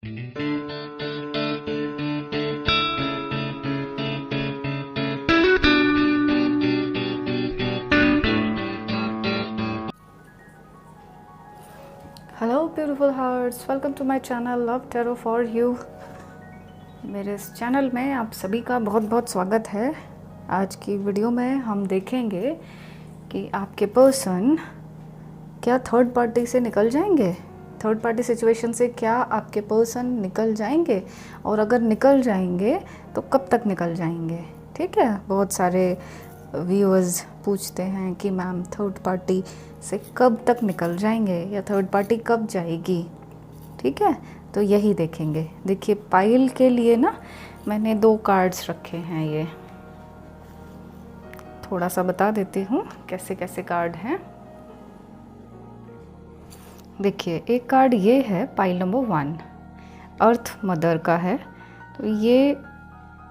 Hello beautiful hearts, welcome to my channel love tarot for you. मेरे इस channel में आप सभी का बहुत बहुत स्वागत है। आज की वीडियो में हम देखेंगे कि आपके पर्सन क्या थर्ड पार्टी से निकल जाएंगे, थर्ड पार्टी सिचुएशन से क्या आपके पर्सन निकल जाएंगे, और अगर निकल जाएंगे तो कब तक निकल जाएंगे। ठीक है, बहुत सारे व्यूअर्स पूछते हैं कि मैम थर्ड पार्टी से कब तक निकल जाएंगे या थर्ड पार्टी कब जाएगी। ठीक है, तो यही देखेंगे। देखिए, पाइल के लिए ना मैंने 2 कार्ड्स रखे हैं। ये थोड़ा सा बता देती हूँ कैसे कैसे कार्ड हैं। देखिए, एक कार्ड ये है पाइल नंबर 1, अर्थ मदर का है। तो ये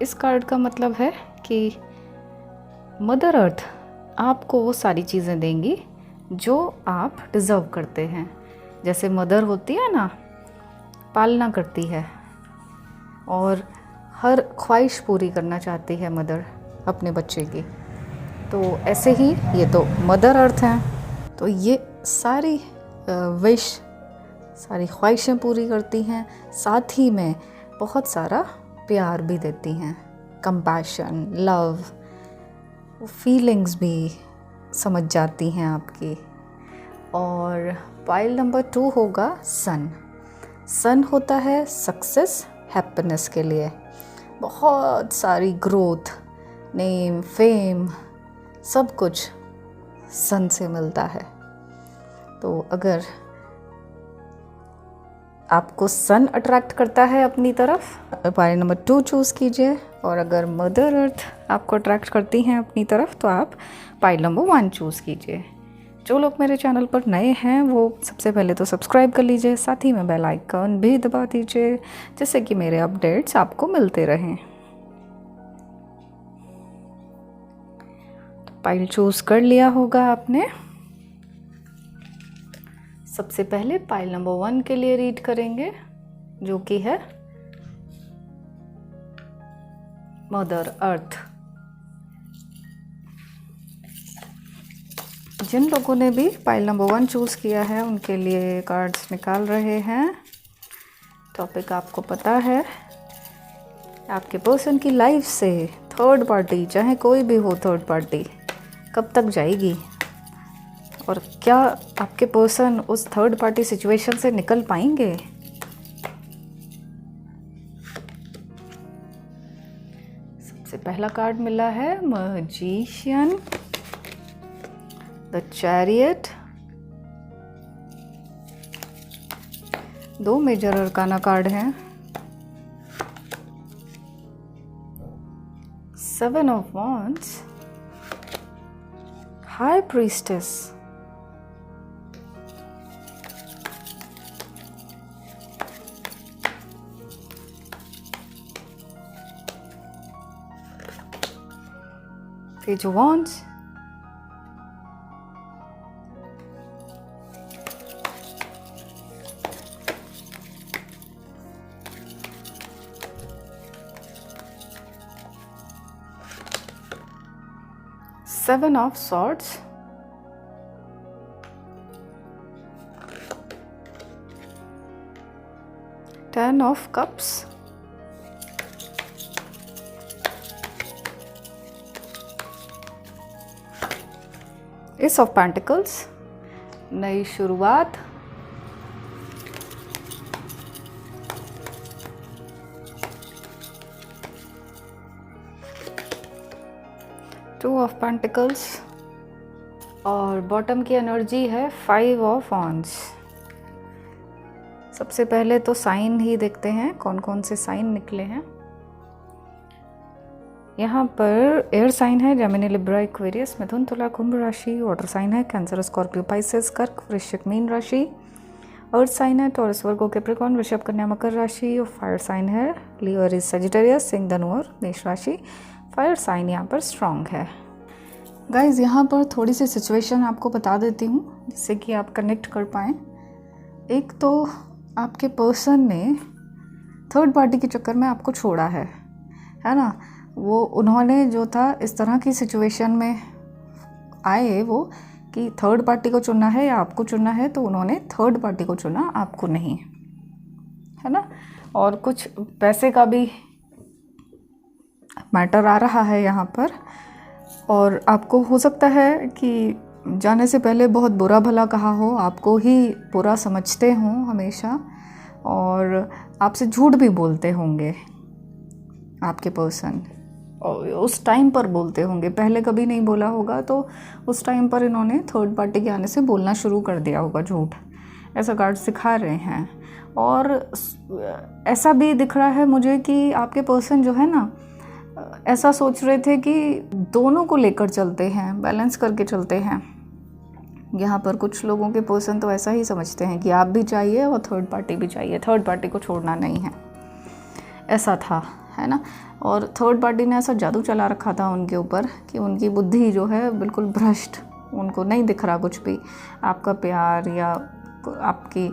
इस कार्ड का मतलब है कि मदर अर्थ आपको वो सारी चीज़ें देंगी जो आप डिज़र्व करते हैं। जैसे मदर होती है ना, पालना करती है और हर ख्वाहिश पूरी करना चाहती है मदर अपने बच्चे की, तो ऐसे ही ये तो मदर अर्थ हैं। तो ये सारी विश, सारी ख्वाहिशें पूरी करती हैं, साथ ही में बहुत सारा प्यार भी देती हैं, कंपैशन, लव, फीलिंग्स भी समझ जाती हैं आपकी। और पाइल नंबर 2 होगा सन। सन होता है सक्सेस, हैप्पीनेस के लिए। बहुत सारी ग्रोथ, नेम, फेम, सब कुछ सन से मिलता है। तो अगर आपको सन अट्रैक्ट करता है अपनी तरफ, पाइल नंबर 2 चूज़ कीजिए। और अगर मदर अर्थ आपको अट्रैक्ट करती हैं अपनी तरफ, तो आप पाइल नंबर 1 चूज़ कीजिए। जो लोग मेरे चैनल पर नए हैं वो सबसे पहले तो सब्सक्राइब कर लीजिए, साथ ही में बेल आइकन भी दबा दीजिए, जिससे कि मेरे अपडेट्स आपको मिलते रहें। तो पाइल चूज़ कर लिया होगा आपने। सबसे पहले पाइल नंबर 1 के लिए रीड करेंगे, जो कि है मदर अर्थ। जिन लोगों ने भी पाइल नंबर 1 चूज़ किया है उनके लिए कार्ड्स निकाल रहे हैं। टॉपिक आपको पता है, आपके पर्सन की लाइफ से थर्ड पार्टी, चाहे कोई भी हो थर्ड पार्टी, कब तक जाएगी और क्या आपके पर्सन उस थर्ड पार्टी सिचुएशन से निकल पाएंगे। सबसे पहला कार्ड मिला है magician, the chariot. 2 major arcana card हैं। 7 of wands, high priestess, page of wands, Seven of Swords, Ten of Cups, Ace of Pentacles, नई शुरुआत, Two of Pentacles, और बॉटम की एनर्जी है 5 ऑफ वॉन्ड्स। सबसे पहले तो साइन ही देखते हैं, कौन कौन से साइन निकले हैं। यहाँ पर एयर साइन है Gemini, Libra, Aquarius, Mithun, Tula, Kumbh राशि। वाटर साइन है Cancer, Scorpio, Pisces, Kark, Vrishchik, Meen राशि। अर्थ साइन है टॉरस, वर्गो, कैप्रिकॉर्न, वृषभ, कन्या, मकर राशि। और फायर साइन है लियो, एरीज, सजिटेरियस, सिंह, धनु और मेष राशि। फायर साइन यहाँ पर स्ट्रॉन्ग है। गाइज, यहाँ पर थोड़ी सी सिचुएशन आपको बता देती हूँ जिससे कि आप कनेक्ट कर पाएँ। एक तो आपके पर्सन ने थर्ड पार्टी के चक्कर में आपको छोड़ा है ना। वो उन्होंने जो था इस तरह की सिचुएशन में आए वो कि थर्ड पार्टी को चुनना है या आपको चुनना है, तो उन्होंने थर्ड पार्टी को चुना, आपको नहीं, है ना। और कुछ पैसे का भी मैटर आ रहा है यहाँ पर, और आपको हो सकता है कि जाने से पहले बहुत बुरा भला कहा हो, आपको ही बुरा समझते हों हमेशा, और आपसे झूठ भी बोलते होंगे आपके पर्सन, और उस टाइम पर बोलते होंगे, पहले कभी नहीं बोला होगा तो उस टाइम पर इन्होंने थर्ड पार्टी के आने से बोलना शुरू कर दिया होगा झूठ। ऐसा कार्ड सिखा रहे हैं। और ऐसा भी दिख रहा है मुझे कि आपके पर्सन जो है ना, ऐसा सोच रहे थे कि दोनों को लेकर चलते हैं, बैलेंस करके चलते हैं। यहाँ पर कुछ लोगों के पर्सन तो ऐसा ही समझते हैं कि आप भी चाहिए और थर्ड पार्टी भी चाहिए, थर्ड पार्टी को छोड़ना नहीं है, ऐसा था, है ना। और थर्ड पार्टी ने ऐसा जादू चला रखा था उनके ऊपर कि उनकी बुद्धि जो है बिल्कुल भ्रष्ट, उनको नहीं दिख रहा कुछ भी, आपका प्यार या आपकी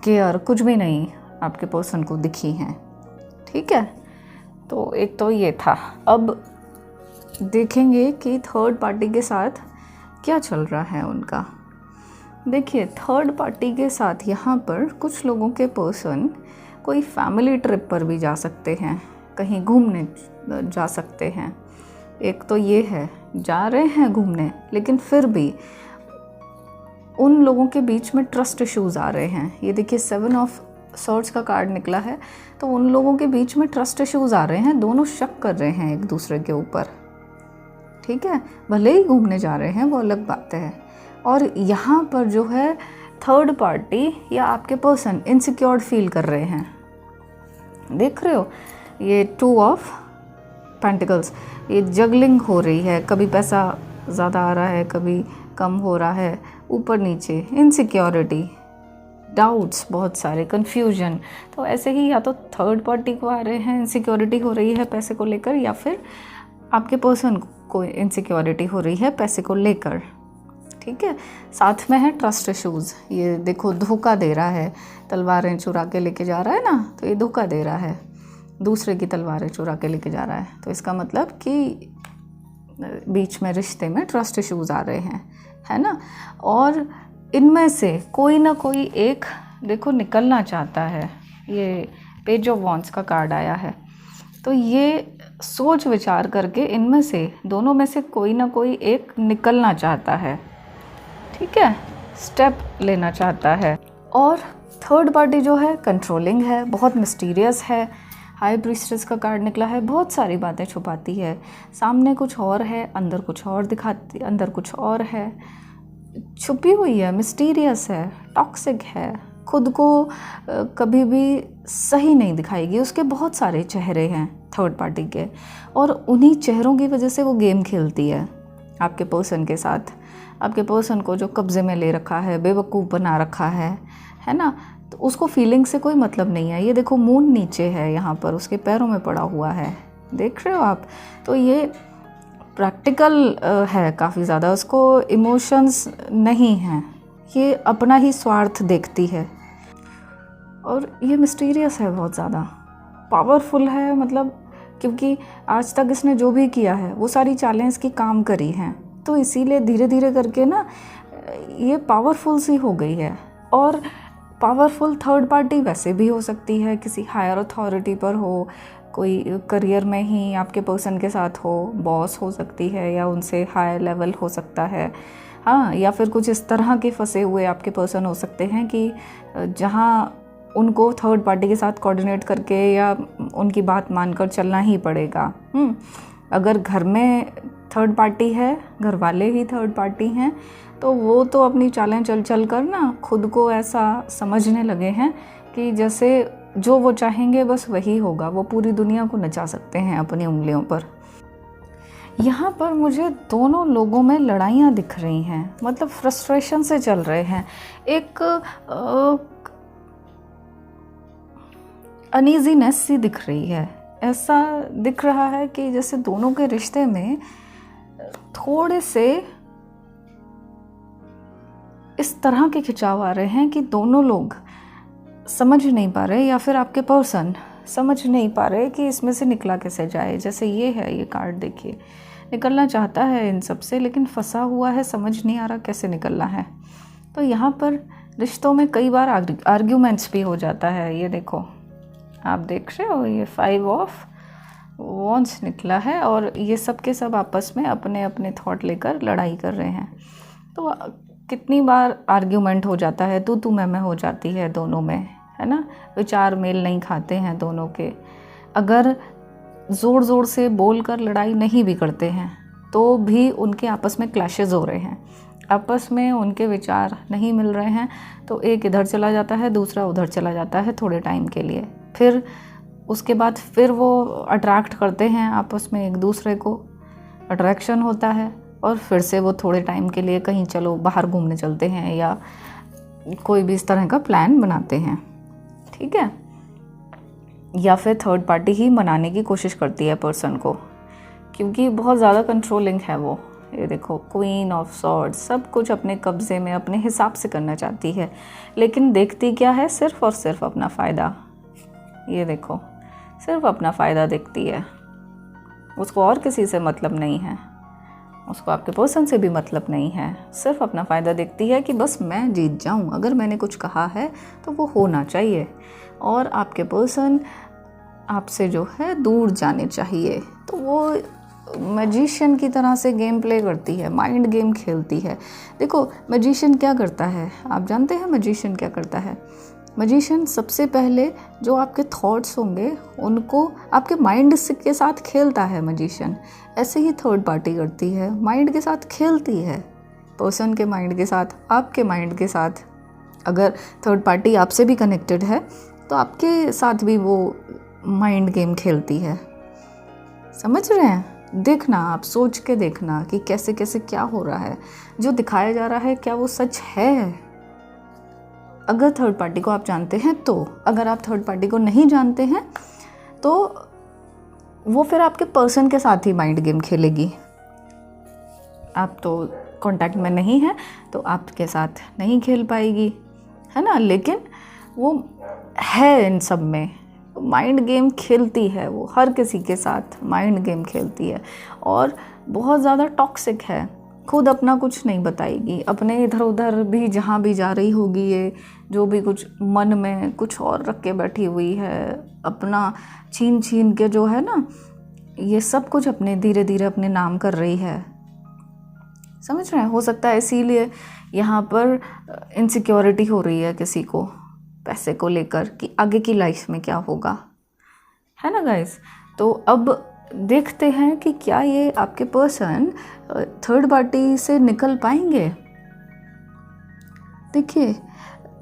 केयर कुछ भी नहीं आपके पर्सन को दिखी है, ठीक है। तो एक तो ये था। अब देखेंगे कि थर्ड पार्टी के साथ क्या चल रहा है उनका। देखिए, थर्ड पार्टी के साथ यहाँ पर कुछ लोगों के पर्सन कोई फैमिली ट्रिप पर भी जा सकते हैं, कहीं घूमने जा सकते हैं। एक तो ये है, जा रहे हैं घूमने, लेकिन फिर भी उन लोगों के बीच में ट्रस्ट इश्यूज़ आ रहे हैं। ये देखिए 7 ऑफ सॉर्ड्स का कार्ड निकला है, तो उन लोगों के बीच में ट्रस्ट इश्यूज़ आ रहे हैं, दोनों शक कर रहे हैं एक दूसरे के ऊपर, ठीक है। भले ही घूमने जा रहे हैं वो अलग बात है। और यहाँ पर जो है थर्ड पार्टी या आपके पर्सन इनसिक्योर फील कर रहे हैं, देख रहे हो ये 2 ऑफ पेंटिकल्स, ये जगलिंग हो रही है, कभी पैसा ज़्यादा आ रहा है, कभी कम हो रहा है, ऊपर नीचे, इनसिक्योरिटी, डाउट्स बहुत सारे, कन्फ्यूजन। तो ऐसे ही या तो थर्ड पार्टी को आ रहे हैं, इनसिक्योरिटी हो रही है पैसे को लेकर, या फिर आपके पर्सन को इनसिक्योरिटी हो रही है पैसे को लेकर, ठीक है। साथ में है ट्रस्ट इश्यूज़, ये देखो धोखा दे रहा है, तलवारें चुरा के लेके जा रहा है ना, तो ये धोखा दे रहा है, दूसरे की तलवारें चुरा के लेके जा रहा है, तो इसका मतलब कि बीच में रिश्ते में ट्रस्ट इश्यूज़ आ रहे हैं, है ना। और इनमें से कोई ना कोई एक देखो निकलना चाहता है, ये पेज ऑफ वॉन्ड्स का कार्ड आया है, तो ये सोच विचार करके इनमें से दोनों में से कोई ना कोई एक निकलना चाहता है, ठीक है, स्टेप लेना चाहता है। और थर्ड पार्टी जो है कंट्रोलिंग है, बहुत मिस्टीरियस है, हाई प्रीस्टेस का कार्ड निकला है, बहुत सारी बातें छुपाती है, सामने कुछ और है, अंदर कुछ और दिखाती, अंदर कुछ और है, छुपी हुई है, मिस्टीरियस है, टॉक्सिक है, खुद को कभी भी सही नहीं दिखाएगी, उसके बहुत सारे चेहरे हैं थर्ड पार्टी के, और उन्हीं चेहरों की वजह से वो गेम खेलती है आपके पर्सन के साथ। आपके पर्सन को जो कब्जे में ले रखा है, बेवकूफ़ बना रखा है ना, तो उसको फीलिंग से कोई मतलब नहीं है। ये देखो मून नीचे है यहाँ पर, उसके पैरों में पड़ा हुआ है, देख रहे हो आप। तो ये प्रैक्टिकल है काफ़ी ज़्यादा, उसको इमोशंस नहीं हैं, ये अपना ही स्वार्थ देखती है, और ये मिस्टीरियस है, बहुत ज़्यादा पावरफुल है, मतलब क्योंकि आज तक इसने जो भी किया है वो सारी चालें इसकी काम करी हैं, तो इसीलिए धीरे धीरे करके ना ये पावरफुल सी हो गई है। और पावरफुल थर्ड पार्टी वैसे भी हो सकती है, किसी हायर अथॉरिटी पर हो, कोई करियर में ही आपके पर्सन के साथ हो, बॉस हो सकती है, या उनसे हाई लेवल हो सकता है, हाँ, या फिर कुछ इस तरह के फंसे हुए आपके पर्सन हो सकते हैं कि जहाँ उनको थर्ड पार्टी के साथ कोऑर्डिनेट करके या उनकी बात मानकर चलना ही पड़ेगा। अगर घर में थर्ड पार्टी है, घर वाले ही थर्ड पार्टी हैं, तो वो तो अपनी चालें चल चल कर ना खुद को ऐसा समझने लगे हैं कि जैसे जो वो चाहेंगे बस वही होगा, वो पूरी दुनिया को नचा सकते हैं अपनी उंगलियों पर। यहाँ पर मुझे दोनों लोगों में लड़ाइयाँ दिख रही हैं, मतलब फ्रस्ट्रेशन से चल रहे हैं, एक अनईजीनेस सी दिख रही है। ऐसा दिख रहा है कि जैसे दोनों के रिश्ते में थोड़े से इस तरह के खिंचाव आ रहे हैं कि दोनों लोग समझ नहीं पा रहे, या फिर आपके पर्सन समझ नहीं पा रहे कि इसमें से निकला कैसे जाए। जैसे ये है, ये कार्ड देखिए, निकलना चाहता है इन सब से, लेकिन फंसा हुआ है, समझ नहीं आ रहा कैसे निकलना है। तो यहाँ पर रिश्तों में कई बार आर्ग्यूमेंट्स भी हो जाता है। ये देखो, आप देख रहे हो, ये 5 ऑफ वॉन्ड्स निकला है, और ये सब के सब आपस में अपने अपने थॉट लेकर लड़ाई कर रहे हैं। तो कितनी बार आर्ग्यूमेंट हो जाता है, तू मैं हो जाती है दोनों में, है ना। विचार मेल नहीं खाते हैं दोनों के। अगर ज़ोर ज़ोर से बोलकर लड़ाई नहीं भी करते हैं तो भी उनके आपस में क्लैशेस हो रहे हैं, आपस में उनके विचार नहीं मिल रहे हैं, तो एक इधर चला जाता है, दूसरा उधर चला जाता है थोड़े टाइम के लिए। फिर उसके बाद फिर वो अट्रैक्ट करते हैं आपस में, एक दूसरे को अट्रैक्शन होता है, और फिर से वो थोड़े टाइम के लिए कहीं चलो बाहर घूमने चलते हैं, या कोई भी इस तरह का प्लान बनाते हैं, ठीक है। या फिर थर्ड पार्टी ही मनाने की कोशिश करती है पर्सन को, क्योंकि बहुत ज़्यादा कंट्रोलिंग है वो। ये देखो, क्वीन ऑफ सॉर्ड्स, सब कुछ अपने कब्जे में अपने हिसाब से करना चाहती है, लेकिन देखती क्या है, सिर्फ और सिर्फ अपना फ़ायदा। ये देखो, सिर्फ अपना फ़ायदा देखती है, उसको और किसी से मतलब नहीं है, उसको आपके पर्सन से भी मतलब नहीं है, सिर्फ अपना फ़ायदा देखती है कि बस मैं जीत जाऊं, अगर मैंने कुछ कहा है तो वो होना चाहिए, और आपके पर्सन आपसे जो है दूर जाने चाहिए। तो वो मैजिशियन की तरह से गेम प्ले करती है, माइंड गेम खेलती है। देखो, मैजिशियन क्या करता है, आप जानते हैं मैजिशियन क्या करता है? मैजिशियन सबसे पहले जो आपके थॉट्स होंगे उनको आपके माइंड के साथ खेलता है मैजिशियन। ऐसे ही थर्ड पार्टी करती है, माइंड के साथ खेलती है, पर्सन के माइंड के साथ, आपके माइंड के साथ। अगर थर्ड पार्टी आपसे भी कनेक्टेड है तो आपके साथ भी वो माइंड गेम खेलती है। समझ रहे हैं? देखना, आप सोच के देखना कि कैसे कैसे क्या हो रहा है, जो दिखाया जा रहा है क्या वो सच है। अगर थर्ड पार्टी को आप जानते हैं तो, अगर आप थर्ड पार्टी को नहीं जानते हैं तो वो फिर आपके पर्सन के साथ ही माइंड गेम खेलेगी। आप तो कांटेक्ट में नहीं हैं तो आपके साथ नहीं खेल पाएगी, है ना। लेकिन वो है इन सब में, माइंड गेम खेलती है, वो हर किसी के साथ माइंड गेम खेलती है, और बहुत ज़्यादा टॉक्सिक है। खुद अपना कुछ नहीं बताएगी, अपने इधर उधर भी जहाँ भी जा रही होगी, ये जो भी कुछ मन में कुछ और रख के बैठी हुई है, अपना छीन छीन के जो है ना, ये सब कुछ अपने धीरे धीरे अपने नाम कर रही है। समझ रहे हैं? हो सकता है इसीलिए यहाँ पर इनसिक्योरिटी हो रही है किसी को, पैसे को लेकर कि आगे की लाइफ में क्या होगा, है ना गाइस। तो अब देखते हैं कि क्या ये आपके पर्सन थर्ड पार्टी से निकल पाएंगे। देखिए,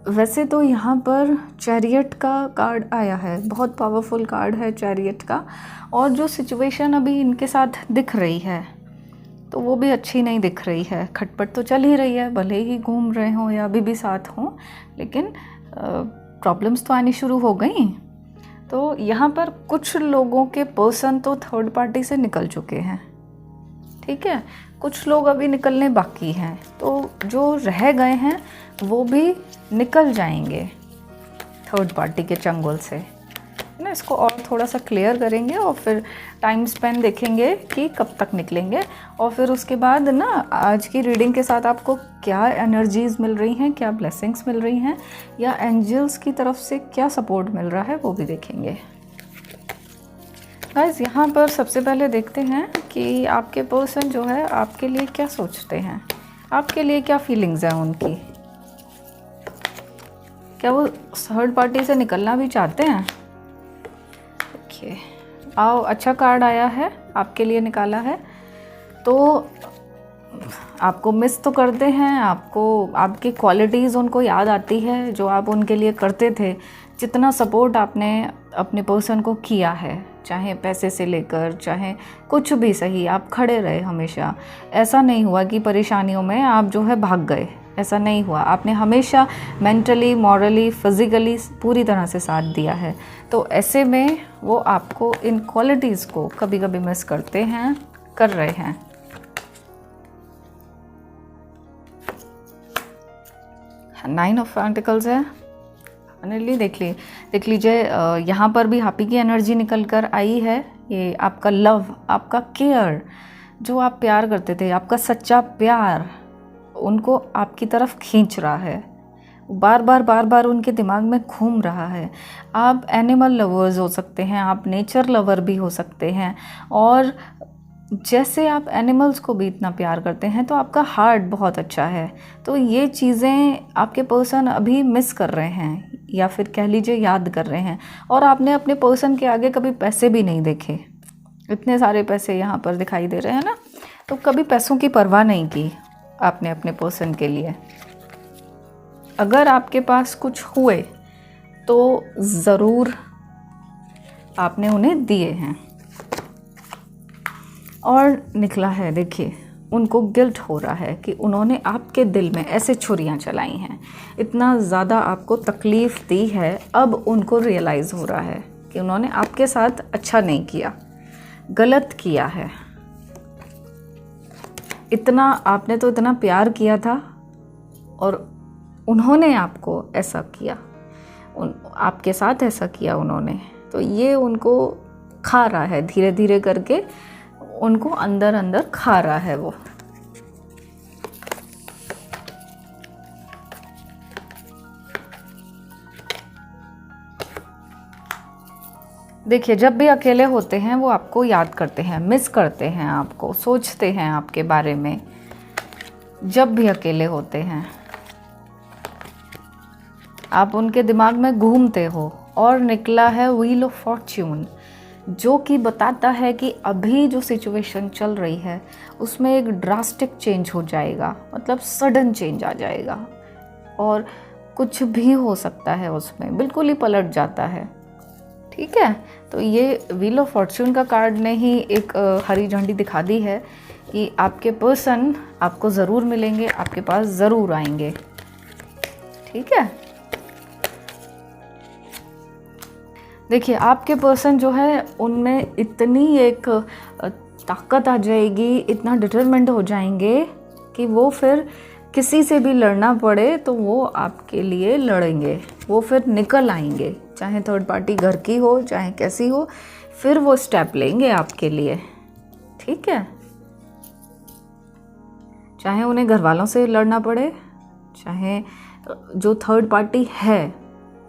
वैसे तो यहाँ पर चैरियट का कार्ड आया है, बहुत पावरफुल कार्ड है चैरियट का, और जो सिचुएशन अभी इनके साथ दिख रही है तो वो भी अच्छी नहीं दिख रही है। खटपट तो चल ही रही है, भले ही घूम रहे हों या अभी भी साथ हों, लेकिन प्रॉब्लम्स तो आनी शुरू हो गई। तो यहाँ पर कुछ लोगों के पर्सन तो थर्ड पार्टी से निकल चुके हैं, ठीक है, कुछ लोग अभी निकलने बाकी हैं, तो जो रह गए हैं वो भी निकल जाएंगे थर्ड पार्टी के चंगुल से, है ना। इसको और थोड़ा सा क्लियर करेंगे और फिर टाइम स्पेन देखेंगे कि कब तक निकलेंगे, और फिर उसके बाद ना आज की रीडिंग के साथ आपको क्या एनर्जीज मिल रही हैं, क्या ब्लेसिंग्स मिल रही हैं, या एंजल्स की तरफ से क्या सपोर्ट मिल रहा है, वो भी देखेंगे। गाइस, यहाँ पर सबसे पहले देखते हैं कि आपके पर्सन जो है आपके लिए क्या सोचते हैं, आपके लिए क्या फीलिंग्स हैं उनकी, क्या वो थर्ड पार्टी से निकलना भी चाहते हैं। देखिए, आओ, अच्छा कार्ड आया है, आपके लिए निकाला है। तो आपको मिस तो करते हैं, आपको आपकी क्वालिटीज़ उनको याद आती है जो आप उनके लिए करते थे, जितना सपोर्ट आपने अपने पर्सन को किया है, चाहे पैसे से लेकर चाहे कुछ भी सही, आप खड़े रहे हमेशा। ऐसा नहीं हुआ कि परेशानियों में आप जो है भाग गए, ऐसा नहीं हुआ। आपने हमेशा मेंटली, मॉरली, फिज़िकली पूरी तरह से साथ दिया है। तो ऐसे में वो आपको इन क्वालिटीज़ को कभी कभी मिस करते हैं, कर रहे हैं। नाइन ऑफ पेंटिकल्स है, फाइनली देख लीजिए यहाँ पर भी हैप्पी की एनर्जी निकल कर आई है। ये आपका लव, आपका केयर, जो आप प्यार करते थे, आपका सच्चा प्यार उनको आपकी तरफ खींच रहा है, बार बार उनके दिमाग में घूम रहा है। आप एनिमल लवर्स हो सकते हैं, आप नेचर लवर भी हो सकते हैं, और जैसे आप एनिमल्स को भी इतना प्यार करते हैं तो आपका हार्ट बहुत अच्छा है। तो ये चीज़ें आपके पर्सन अभी मिस कर रहे हैं, या फिर कह लीजिए याद कर रहे हैं। और आपने अपने पर्सन के आगे कभी पैसे भी नहीं देखे, इतने सारे पैसे यहाँ पर दिखाई दे रहे हैं ना, तो कभी पैसों की परवाह नहीं की आपने अपने पर्सन के लिए। अगर आपके पास कुछ हुए तो ज़रूर आपने उन्हें दिए हैं। और निकला है, देखिए उनको गिल्ट हो रहा है कि उन्होंने आपके दिल में ऐसे छुरियां चलाई हैं, इतना ज़्यादा आपको तकलीफ़ दी है। अब उनको रियलाइज़ हो रहा है कि उन्होंने आपके साथ अच्छा नहीं किया, गलत किया है। इतना आपने तो इतना प्यार किया था और उन्होंने आपको ऐसा किया, आपके साथ ऐसा किया उन्होंने। तो ये उनको खा रहा है, धीरे धीरे करके उनको अंदर अंदर खा रहा है वो। देखिए जब भी अकेले होते हैं वो आपको याद करते हैं, मिस करते हैं आपको, सोचते हैं आपके बारे में। जब भी अकेले होते हैं आप उनके दिमाग में घूमते हो। और निकला है व्हील ऑफ फॉर्च्यून, जो कि बताता है कि अभी जो सिचुएशन चल रही है उसमें एक ड्रास्टिक चेंज हो जाएगा, मतलब सडन चेंज आ जाएगा और कुछ भी हो सकता है उसमें, बिल्कुल ही पलट जाता है। ठीक है, तो ये व्हील ऑफ फॉर्च्यून का कार्ड ने ही एक हरी झंडी दिखा दी है कि आपके पर्सन आपको ज़रूर मिलेंगे, आपके पास ज़रूर आएंगे। ठीक है, देखिए आपके पर्सन जो है उनमें इतनी एक ताकत आ जाएगी, इतना डिटरमेंट हो जाएंगे कि वो फिर किसी से भी लड़ना पड़े तो वो आपके लिए लड़ेंगे, वो फिर निकल आएंगे, चाहे थर्ड पार्टी घर की हो चाहे कैसी हो, फिर वो स्टेप लेंगे आपके लिए। ठीक है, चाहे उन्हें घर वालों से लड़ना पड़े, चाहे जो थर्ड पार्टी है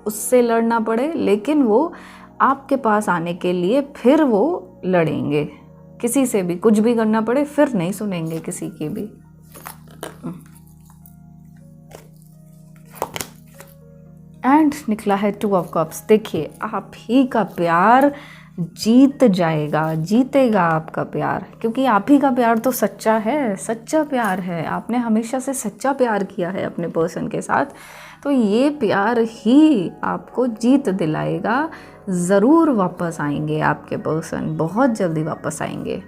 उससे लड़ना पड़े, लेकिन वो आपके पास आने के लिए फिर वो लड़ेंगे। किसी से भी कुछ भी करना पड़े फिर नहीं सुनेंगे किसी की भी। एंड निकला है टू ऑफ कप्स। देखिए आप ही का प्यार जीत जाएगा, जीतेगा आपका प्यार, क्योंकि आप ही का प्यार तो सच्चा है, सच्चा प्यार है। आपने हमेशा से सच्चा प्यार किया है अपने पर्सन के साथ, तो ये प्यार ही आपको जीत दिलाएगा। ज़रूर वापस आएंगे आपके पर्सन, बहुत जल्दी वापस आएंगे।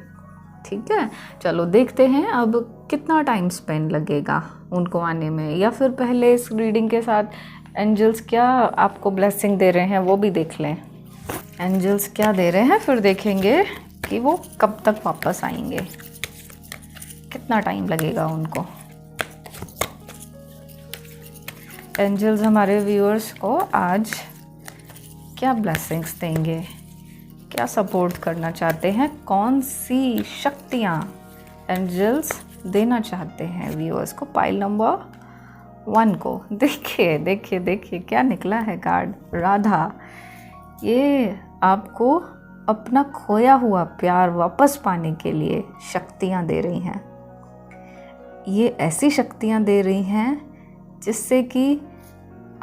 ठीक है, चलो देखते हैं अब कितना टाइम स्पेंड लगेगा उनको आने में, या फिर पहले इस रीडिंग के साथ एंजल्स क्या आपको ब्लेसिंग दे रहे हैं वो भी देख लें। एंजल्स क्या दे रहे हैं फिर देखेंगे कि वो कब तक वापस आएंगे, कितना टाइम लगेगा उनको। एंजल्स हमारे व्यूअर्स को आज क्या ब्लेसिंग्स देंगे, क्या सपोर्ट करना चाहते हैं, कौन सी शक्तियाँ एंजल्स देना चाहते हैं व्यूअर्स को पाइल नंबर 1 को। देखिए देखिए देखिए क्या निकला है कार्ड, राधा। ये आपको अपना खोया हुआ प्यार वापस पाने के लिए शक्तियाँ दे रही हैं। ये ऐसी शक्तियाँ दे रही हैं जिससे कि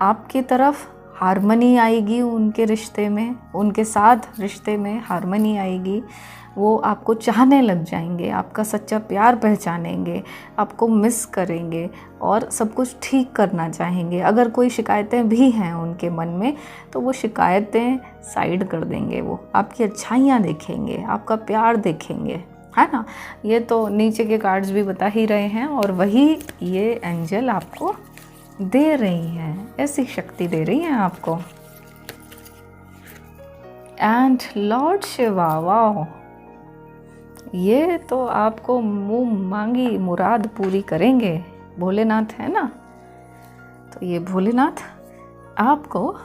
आपकी तरफ हार्मनी आएगी, उनके रिश्ते में, उनके साथ रिश्ते में हार्मनी आएगी। वो आपको चाहने लग जाएंगे, आपका सच्चा प्यार पहचानेंगे, आपको मिस करेंगे और सब कुछ ठीक करना चाहेंगे। अगर कोई शिकायतें भी हैं उनके मन में तो वो शिकायतें साइड कर देंगे, वो आपकी अच्छाइयाँ देखेंगे, आपका प्यार देखेंगे, है ना। ये तो नीचे के कार्ड्स भी बता ही रहे हैं और वही ये एंजल आपको दे रही हैं, ऐसी शक्ति दे रही हैं आपको। एंड लॉर्ड शिवा, वाओ, ये तो आपको मुंह मांगी मुराद पूरी करेंगे। भोलेनाथ है ना, तो ये भोलेनाथ आपको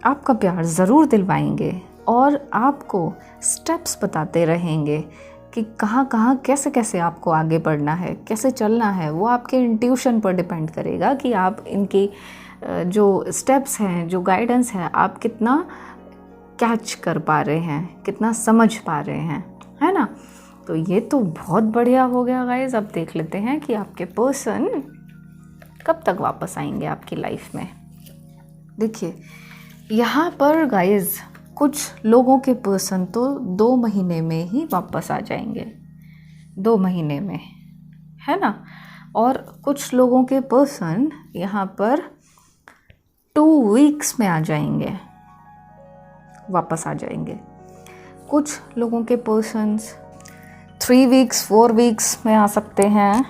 आपका प्यार ज़रूर दिलवाएंगे और आपको स्टेप्स बताते रहेंगे कि कहाँ कहाँ कैसे कैसे आपको आगे बढ़ना है, कैसे चलना है। वो आपके इंट्यूशन पर डिपेंड करेगा कि आप इनकी जो स्टेप्स हैं, जो गाइडेंस है, आप कितना कैच कर पा रहे हैं, कितना समझ पा रहे हैं, है ना। तो ये तो बहुत बढ़िया हो गया गाइस। अब देख लेते हैं कि आपके पर्सन कब तक वापस आएंगे आपकी लाइफ में। देखिए यहाँ पर गाइस कुछ लोगों के पर्सन तो 2 महीने में ही वापस आ जाएंगे, 2 महीने में, है ना। और कुछ लोगों के पर्सन यहाँ पर 2 वीक्स में आ जाएंगे, वापस आ जाएंगे। कुछ लोगों के पर्सन्स 3 वीक्स 4 वीक्स में आ सकते हैं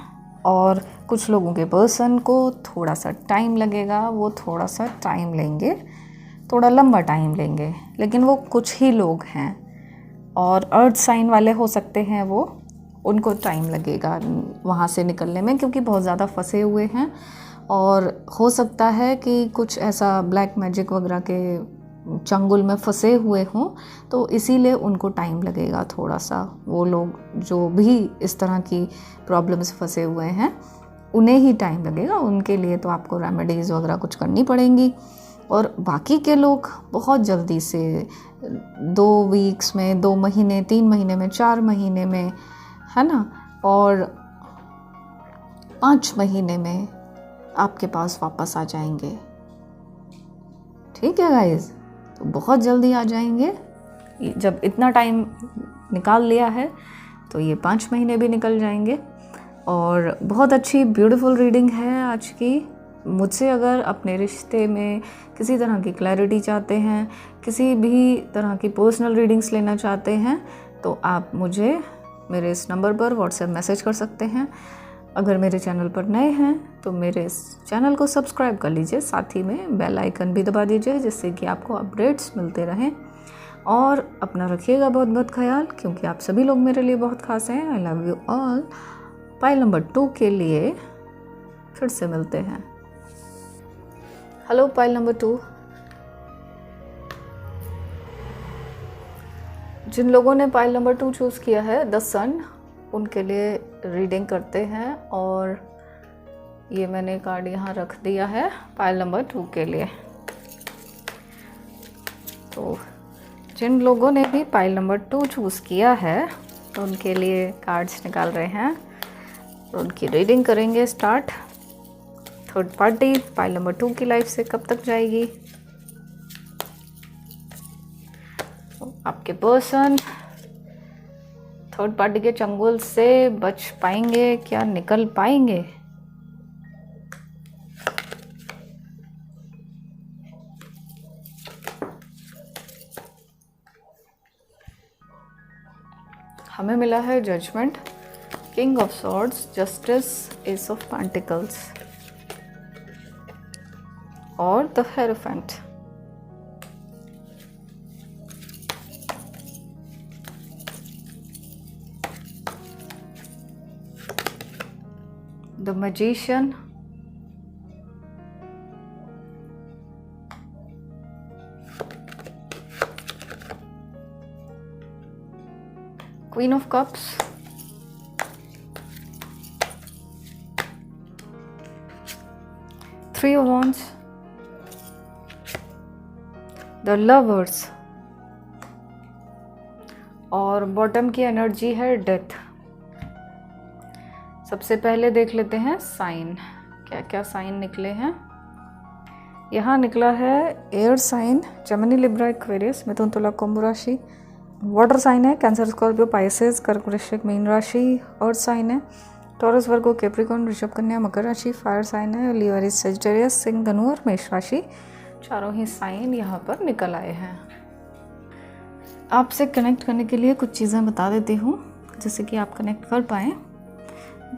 और कुछ लोगों के पर्सन को थोड़ा सा टाइम लगेगा, वो थोड़ा सा टाइम लेंगे, थोड़ा लंबा टाइम लेंगे, लेकिन वो कुछ ही लोग हैं। और अर्थ साइन वाले हो सकते हैं, वो उनको टाइम लगेगा वहाँ से निकलने में, क्योंकि बहुत ज़्यादा फंसे हुए हैं। और हो सकता है कि कुछ ऐसा ब्लैक मैजिक वगैरह के चंगुल में फंसे हुए हों, तो इसीलिए उनको टाइम लगेगा थोड़ा सा। वो लोग जो भी इस तरह की प्रॉब्लम से फंसे हुए हैं उन्हें ही टाइम लगेगा, उनके लिए तो आपको रेमेडीज़ वगैरह कुछ करनी पड़ेंगी। और बाकी के लोग बहुत जल्दी से 2 वीक्स में, 2 महीने, 3 महीने में, 4 महीने में, है ना, और 5 महीने में आपके पास वापस आ जाएंगे। ठीक है गाइस, तो बहुत जल्दी आ जाएंगे। जब इतना टाइम निकाल लिया है तो ये 5 महीने भी निकल जाएंगे। और बहुत अच्छी ब्यूटीफुल रीडिंग है आज की। मुझसे अगर अपने रिश्ते में किसी तरह की क्लैरिटी चाहते हैं, किसी भी तरह की पर्सनल रीडिंग्स लेना चाहते हैं, तो आप मुझे मेरे इस नंबर पर व्हाट्सएप मैसेज कर सकते हैं। अगर मेरे चैनल पर नए हैं तो मेरे इस चैनल को सब्सक्राइब कर लीजिए, साथ ही में बेल आइकन भी दबा दीजिए, जिससे कि आपको अपडेट्स मिलते रहें। और अपना रखिएगा बहुत बहुत ख्याल, क्योंकि आप सभी लोग मेरे लिए बहुत खास हैं। I love you all. Pile number 2 के लिए फिर से मिलते हैं। Hello pile number 2। जिन लोगों ने पाइल नंबर 2 चूज़ किया है, द सन, उनके लिए रीडिंग करते हैं। और ये मैंने कार्ड यहाँ रख दिया है पाइल नंबर 2 के लिए। तो जिन लोगों ने भी पाइल नंबर 2 चूज़ किया है तो उनके लिए कार्ड्स निकाल रहे हैं और उनकी रीडिंग करेंगे start. Third party pile number 2 की लाइफ से कब तक जाएगी? तो आपके पर्सन थर्ड पार्टी के चंगुल से बच पाएंगे क्या, निकल पाएंगे? हमें मिला है judgement, king of swords, justice, ace of pentacles और the hierophant. The magician, queen of cups, three of wands, the lovers और बॉटम की एनर्जी है डेथ। सबसे पहले देख लेते हैं साइन, क्या क्या साइन निकले हैं। यहाँ निकला है air sign, Gemini, Libra, Aquarius, Mithun, Tula, Kumbh राशि। वाटर साइन है Cancer, Scorpio, Pisces, Kark, Vrishchik, Meen राशि। अर्थ साइन है Taurus, Virgo, Capricorn, Rishabh, Kanya, Makar राशि। फायर साइन है लियो, एरीज, सेजिटेरियस, सिंह, धनु और मेष राशि। चारों ही साइन यहाँ पर निकल आए हैं। आपसे कनेक्ट करने के लिए कुछ चीज़ें बता देती हूँ जिससे कि आप कनेक्ट कर पाएँ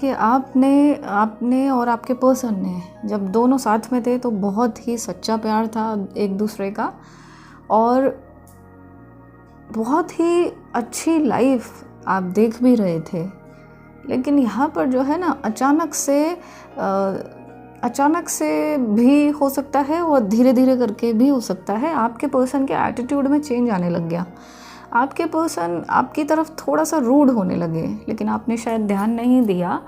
कि आपने और आपके पर्सन ने जब दोनों साथ में थे तो बहुत ही सच्चा प्यार था एक दूसरे का और बहुत ही अच्छी लाइफ आप देख भी रहे थे। लेकिन यहाँ पर जो है ना, अचानक से अचानक से भी हो सकता है और धीरे धीरे करके भी हो सकता है। आपके पर्सन के एटीट्यूड में चेंज आने लग गया, आपके पर्सन आपकी तरफ थोड़ा सा रूड होने लगे, लेकिन आपने शायद ध्यान नहीं दिया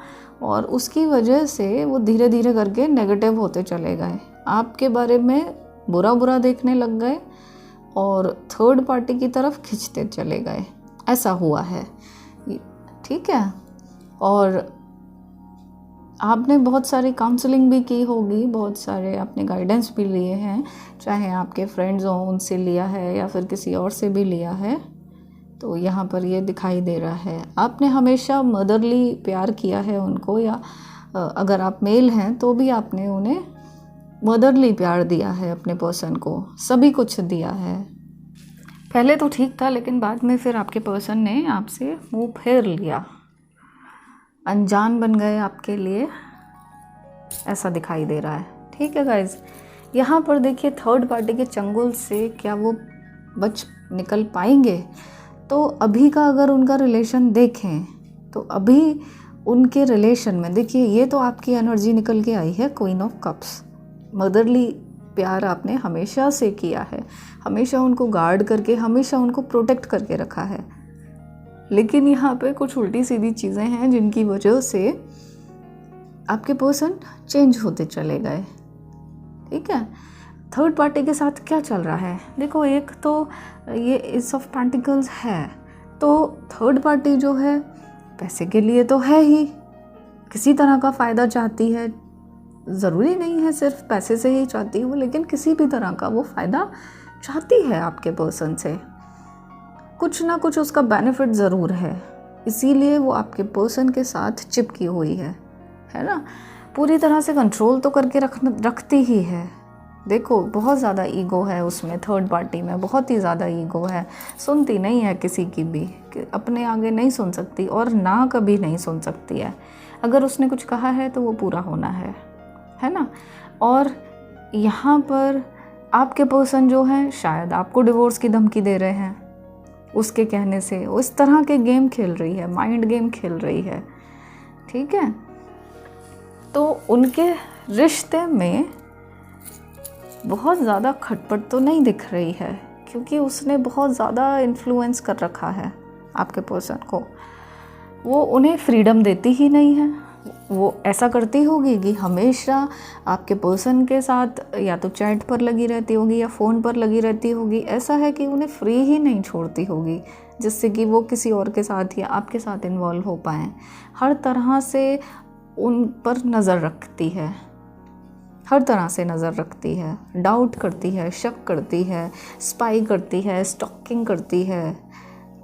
और उसकी वजह से वो धीरे धीरे करके नेगेटिव होते चले गए, आपके बारे में बुरा बुरा देखने लग गए और थर्ड पार्टी की तरफ खींचते चले गए। ऐसा हुआ है, ठीक है। और आपने बहुत सारी काउंसलिंग भी की होगी, बहुत सारे आपने गाइडेंस भी लिए हैं, चाहे आपके फ्रेंड्स हों उनसे लिया है या फिर किसी और से भी लिया है। तो यहाँ पर ये दिखाई दे रहा है आपने हमेशा मदरली प्यार किया है उनको, या अगर आप मेल हैं तो भी आपने उन्हें मदरली प्यार दिया है, अपने पर्सन को सभी कुछ दिया है। पहले तो ठीक था, लेकिन बाद में फिर आपके पर्सन ने आपसे मुंह फेर लिया, अनजान बन गए आपके लिए, ऐसा दिखाई दे रहा है। ठीक है गाइज, यहाँ पर देखिए थर्ड पार्टी के चंगुल से क्या वो बच निकल पाएंगे। तो अभी का अगर उनका रिलेशन देखें तो अभी उनके रिलेशन में देखिए, ये तो आपकी एनर्जी निकल के आई है, क्वीन ऑफ कप्स। मदरली प्यार आपने हमेशा से किया है, हमेशा उनको गार्ड करके, हमेशा उनको प्रोटेक्ट करके रखा है। लेकिन यहाँ पे कुछ उल्टी सीधी चीज़ें हैं जिनकी वजह से आपके पर्सन चेंज होते चले गए। ठीक है, थर्ड पार्टी के साथ क्या चल रहा है देखो, एक तो ये एस ऑफ पेंटिकल्स है, तो थर्ड पार्टी जो है पैसे के लिए तो है ही, किसी तरह का फ़ायदा चाहती है, ज़रूरी नहीं है सिर्फ पैसे से ही चाहती हो, लेकिन किसी भी तरह का वो फ़ायदा चाहती है आपके पर्सन से, कुछ ना कुछ उसका बेनिफिट ज़रूर है, इसीलिए वो आपके पर्सन के साथ चिपकी हुई है ना। पूरी तरह से कंट्रोल तो करके रखती ही है। देखो बहुत ज़्यादा ईगो है उसमें, थर्ड पार्टी में बहुत ही ज़्यादा ईगो है, सुनती नहीं है किसी की भी, अपने आगे नहीं सुन सकती और ना कभी नहीं सुन सकती है। अगर उसने कुछ कहा है तो वो पूरा होना है ना। और यहाँ पर आपके पर्सन जो हैं शायद आपको डिवोर्स की धमकी दे रहे हैं, उसके कहने से उस तरह के गेम खेल रही है, माइंड गेम खेल रही है। ठीक है, तो उनके रिश्ते में बहुत ज़्यादा खटपट तो नहीं दिख रही है, क्योंकि उसने बहुत ज़्यादा इन्फ्लुएंस कर रखा है आपके पर्सन को, वो उन्हें फ्रीडम देती ही नहीं है। वो ऐसा करती होगी कि हमेशा आपके पर्सन के साथ या तो चैट पर लगी रहती होगी या फ़ोन पर लगी रहती होगी, ऐसा है कि उन्हें फ्री ही नहीं छोड़ती होगी, जिससे कि वो किसी और के साथ या आपके साथ इन्वॉल्व हो पाएँ। हर तरह से उन पर नज़र रखती है, हर तरह से नज़र रखती है, डाउट करती है, शक करती है, स्पाई करती है, स्टॉकिंग करती है,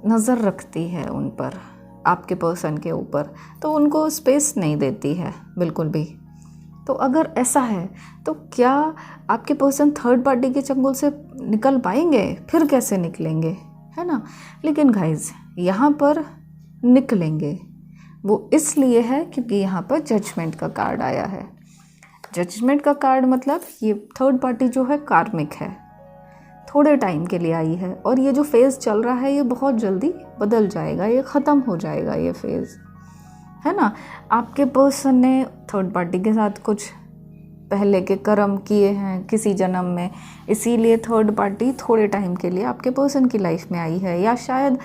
नज़र रखती है उन पर, आपके पर्सन के ऊपर, तो उनको स्पेस नहीं देती है बिल्कुल भी। तो अगर ऐसा है तो क्या आपके पर्सन थर्ड पार्टी के चंगुल से निकल पाएंगे? फिर कैसे निकलेंगे, है ना। लेकिन गाइज यहाँ पर निकलेंगे, वो इसलिए है क्योंकि यहाँ पर जजमेंट का कार्ड आया है। जजमेंट का कार्ड मतलब ये थर्ड पार्टी जो है कार्मिक है, थोड़े टाइम के लिए आई है, और ये जो फेज़ चल रहा है ये बहुत जल्दी बदल जाएगा, ये ख़त्म हो जाएगा ये फेज़, है ना। आपके पर्सन ने थर्ड पार्टी के साथ कुछ पहले के कर्म किए हैं किसी जन्म में, इसीलिए थर्ड पार्टी थोड़े टाइम के लिए आपके पर्सन की लाइफ में आई है, या शायद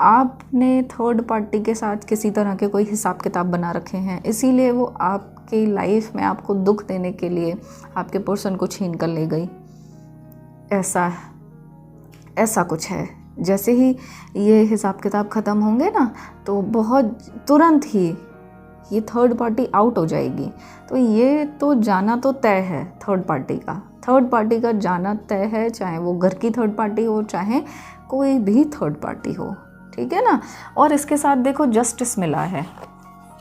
आपने थर्ड पार्टी के साथ किसी तरह के कोई हिसाब किताब बना रखे हैं, इसीलिए वो आपकी लाइफ में आपको दुख देने के लिए आपके पर्सन को छीन कर ले गई। ऐसा कुछ है। जैसे ही ये हिसाब किताब ख़त्म होंगे ना, तो बहुत तुरंत ही ये थर्ड पार्टी आउट हो जाएगी। तो ये तो जाना तो तय है थर्ड पार्टी का जाना तय है, चाहे वो घर की थर्ड पार्टी हो, चाहे कोई भी थर्ड पार्टी हो, ठीक है ना। और इसके साथ देखो जस्टिस मिला है,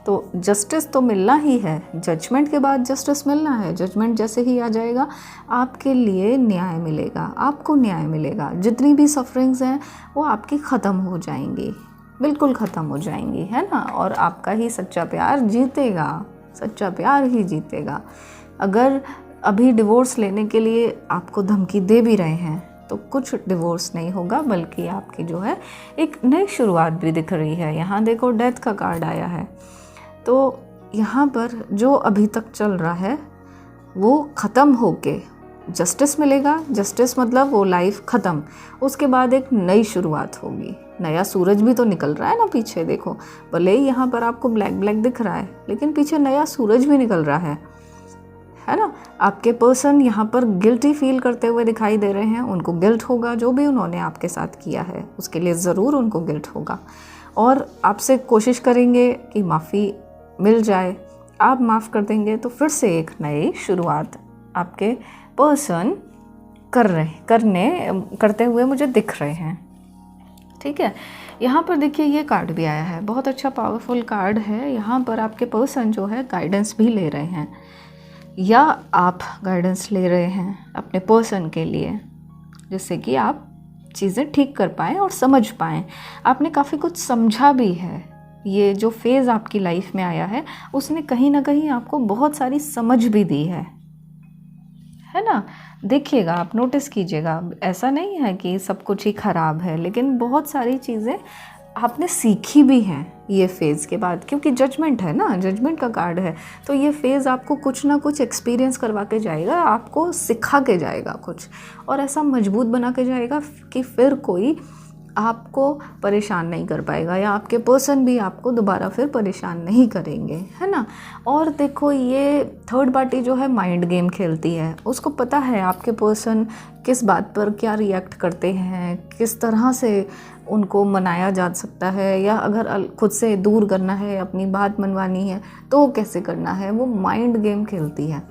तो जस्टिस तो मिलना ही है, जजमेंट के बाद जस्टिस मिलना है। जजमेंट जैसे ही आ जाएगा आपके लिए न्याय मिलेगा, आपको न्याय मिलेगा, जितनी भी सफरिंग्स हैं वो आपकी ख़त्म हो जाएंगी, बिल्कुल ख़त्म हो जाएंगी, है ना। और आपका ही सच्चा प्यार जीतेगा, सच्चा प्यार ही जीतेगा। अगर अभी डिवोर्स लेने के लिए आपको धमकी दे भी रहे हैं तो कुछ डिवोर्स नहीं होगा, बल्कि आपकी जो है एक नई शुरुआत भी दिख रही है। यहाँ देखो डेथ का कार्ड आया है, तो यहाँ पर जो अभी तक चल रहा है वो ख़त्म होके जस्टिस मिलेगा। जस्टिस मतलब वो लाइफ ख़त्म, उसके बाद एक नई शुरुआत होगी। नया सूरज भी तो निकल रहा है ना पीछे, देखो भले ही यहाँ पर आपको ब्लैक ब्लैक दिख रहा है, लेकिन पीछे नया सूरज भी निकल रहा है ना। आपके पर्सन यहाँ पर गिल्टी फील करते हुए दिखाई दे रहे हैं, उनको गिल्ट होगा जो भी उन्होंने आपके साथ किया है उसके लिए ज़रूर उनको गिल्ट होगा, और आपसे कोशिश करेंगे कि माफ़ी मिल जाए। आप माफ़ कर देंगे तो फिर से एक नई शुरुआत आपके पर्सन करते हुए मुझे दिख रहे हैं। ठीक है, यहाँ पर देखिए ये कार्ड भी आया है, बहुत अच्छा पावरफुल कार्ड है। यहाँ पर आपके पर्सन जो है गाइडेंस भी ले रहे हैं, या आप गाइडेंस ले रहे हैं अपने पर्सन के लिए, जिससे कि आप चीज़ें ठीक कर पाएँ और समझ पाएँ। आपने काफ़ी कुछ समझा भी है। ये जो फेज़ आपकी लाइफ में आया है उसने कहीं ना कहीं आपको बहुत सारी समझ भी दी है ना। देखिएगा, आप नोटिस कीजिएगा, ऐसा नहीं है कि सब कुछ ही ख़राब है, लेकिन बहुत सारी चीज़ें आपने सीखी भी हैं ये फेज़ के बाद, क्योंकि जजमेंट है ना, जजमेंट का कार्ड है। तो ये फेज़ आपको कुछ ना कुछ एक्सपीरियंस करवा के जाएगा, आपको सिखा के जाएगा कुछ, और ऐसा मजबूत बना के जाएगा कि फिर कोई आपको परेशान नहीं कर पाएगा, या आपके पर्सन भी आपको दोबारा फिर परेशान नहीं करेंगे, है ना। और देखो, ये थर्ड पार्टी जो है माइंड गेम खेलती है, उसको पता है आपके पर्सन किस बात पर क्या रिएक्ट करते हैं, किस तरह से उनको मनाया जा सकता है, या अगर खुद से दूर करना है, अपनी बात मनवानी है तो कैसे करना है। वो माइंड गेम खेलती है।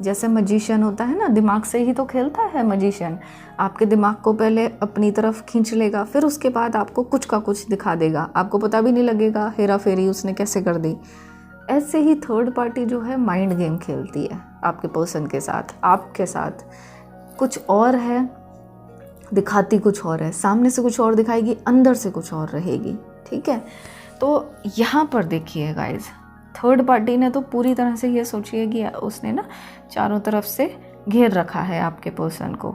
जैसे मजिशियन होता है ना, दिमाग से ही तो खेलता है मजिशियन। आपके दिमाग को पहले अपनी तरफ खींच लेगा, फिर उसके बाद आपको कुछ का कुछ दिखा देगा, आपको पता भी नहीं लगेगा हेरा फेरी उसने कैसे कर दी। ऐसे ही थर्ड पार्टी जो है माइंड गेम खेलती है आपके पर्सन के साथ, आपके साथ कुछ और है, दिखाती कुछ और है, सामने से कुछ और दिखाएगी, अंदर से कुछ और रहेगी। ठीक है, तो यहाँ पर देखिए गाइज, थर्ड पार्टी ने तो पूरी तरह से ये सोचिए कि उसने ना चारों तरफ से घेर रखा है आपके पर्सन को।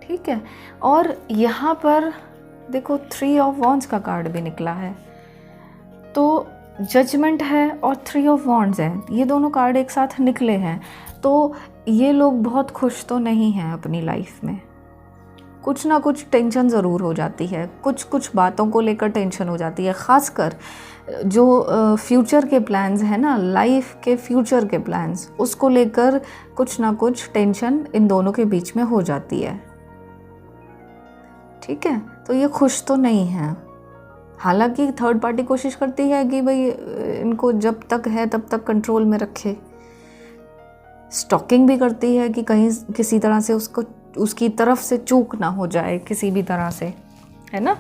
ठीक है, और यहाँ पर देखो 3 ऑफ वॉन्ड्स का कार्ड भी निकला है, तो जजमेंट है और 3 ऑफ वॉन्ड्स है, ये दोनों कार्ड एक साथ निकले हैं। तो ये लोग बहुत खुश तो नहीं हैं अपनी लाइफ में, कुछ ना कुछ टेंशन ज़रूर हो जाती है, कुछ बातों को लेकर टेंशन हो जाती है, ख़ासकर जो फ्यूचर के प्लान्स हैं ना, लाइफ के फ्यूचर के प्लान्स, उसको लेकर कुछ ना कुछ टेंशन इन दोनों के बीच में हो जाती है। ठीक है, तो ये खुश तो नहीं है। हालांकि थर्ड पार्टी कोशिश करती है कि भाई इनको जब तक है तब तक कंट्रोल में रखे, स्टॉकिंग भी करती है कि कहीं किसी तरह से उसकी तरफ से चूक ना हो जाए किसी भी तरह से, है ना,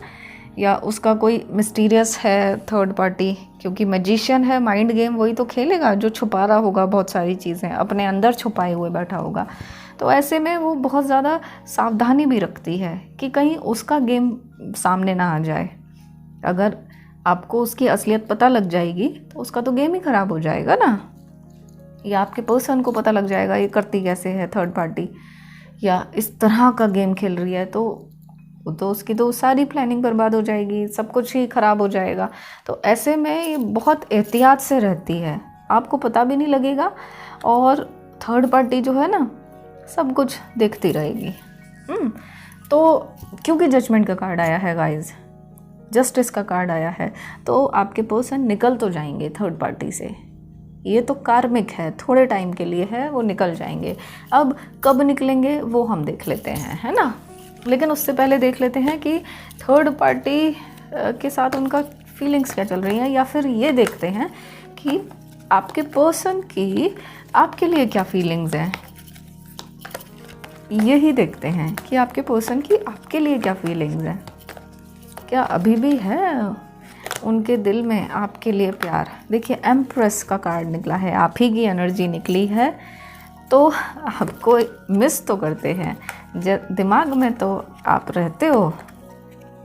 या उसका कोई मिस्टीरियस है थर्ड पार्टी, क्योंकि मैजिशियन है, माइंड गेम वही तो खेलेगा जो छुपा रहा होगा, बहुत सारी चीज़ें अपने अंदर छुपाए हुए बैठा होगा। तो ऐसे में वो बहुत ज़्यादा सावधानी भी रखती है कि कहीं उसका गेम सामने ना आ जाए। अगर आपको उसकी असलियत पता लग जाएगी तो उसका तो गेम ही ख़राब हो जाएगा ना, या आपके पर्सन को पता लग जाएगा ये करती कैसे है थर्ड पार्टी, या इस तरह का गेम खेल रही है, तो उसकी तो सारी प्लानिंग बर्बाद हो जाएगी, सब कुछ ही ख़राब हो जाएगा। तो ऐसे में ये बहुत एहतियात से रहती है, आपको पता भी नहीं लगेगा, और थर्ड पार्टी जो है ना सब कुछ देखती रहेगी। तो क्योंकि जजमेंट का कार्ड आया है गाइज, जस्टिस का कार्ड आया है, तो आपके पर्सन निकल तो जाएंगे थर्ड पार्टी से। ये तो कार्मिक है, थोड़े टाइम के लिए है, वो निकल जाएंगे। अब कब निकलेंगे वो हम देख लेते हैं, है ना। लेकिन उससे पहले देख लेते हैं कि थर्ड पार्टी के साथ उनका फीलिंग्स क्या चल रही हैं, या फिर ये देखते हैं कि आपके पर्सन की आपके लिए क्या फीलिंग्स हैं। यही देखते हैं कि आपके पर्सन की आपके लिए क्या फीलिंग्स हैं, क्या अभी भी है उनके दिल में आपके लिए प्यार। देखिए एम्प्रेस का कार्ड निकला है, आप ही की एनर्जी निकली है, तो आपको मिस तो करते हैं, दिमाग में तो आप रहते हो,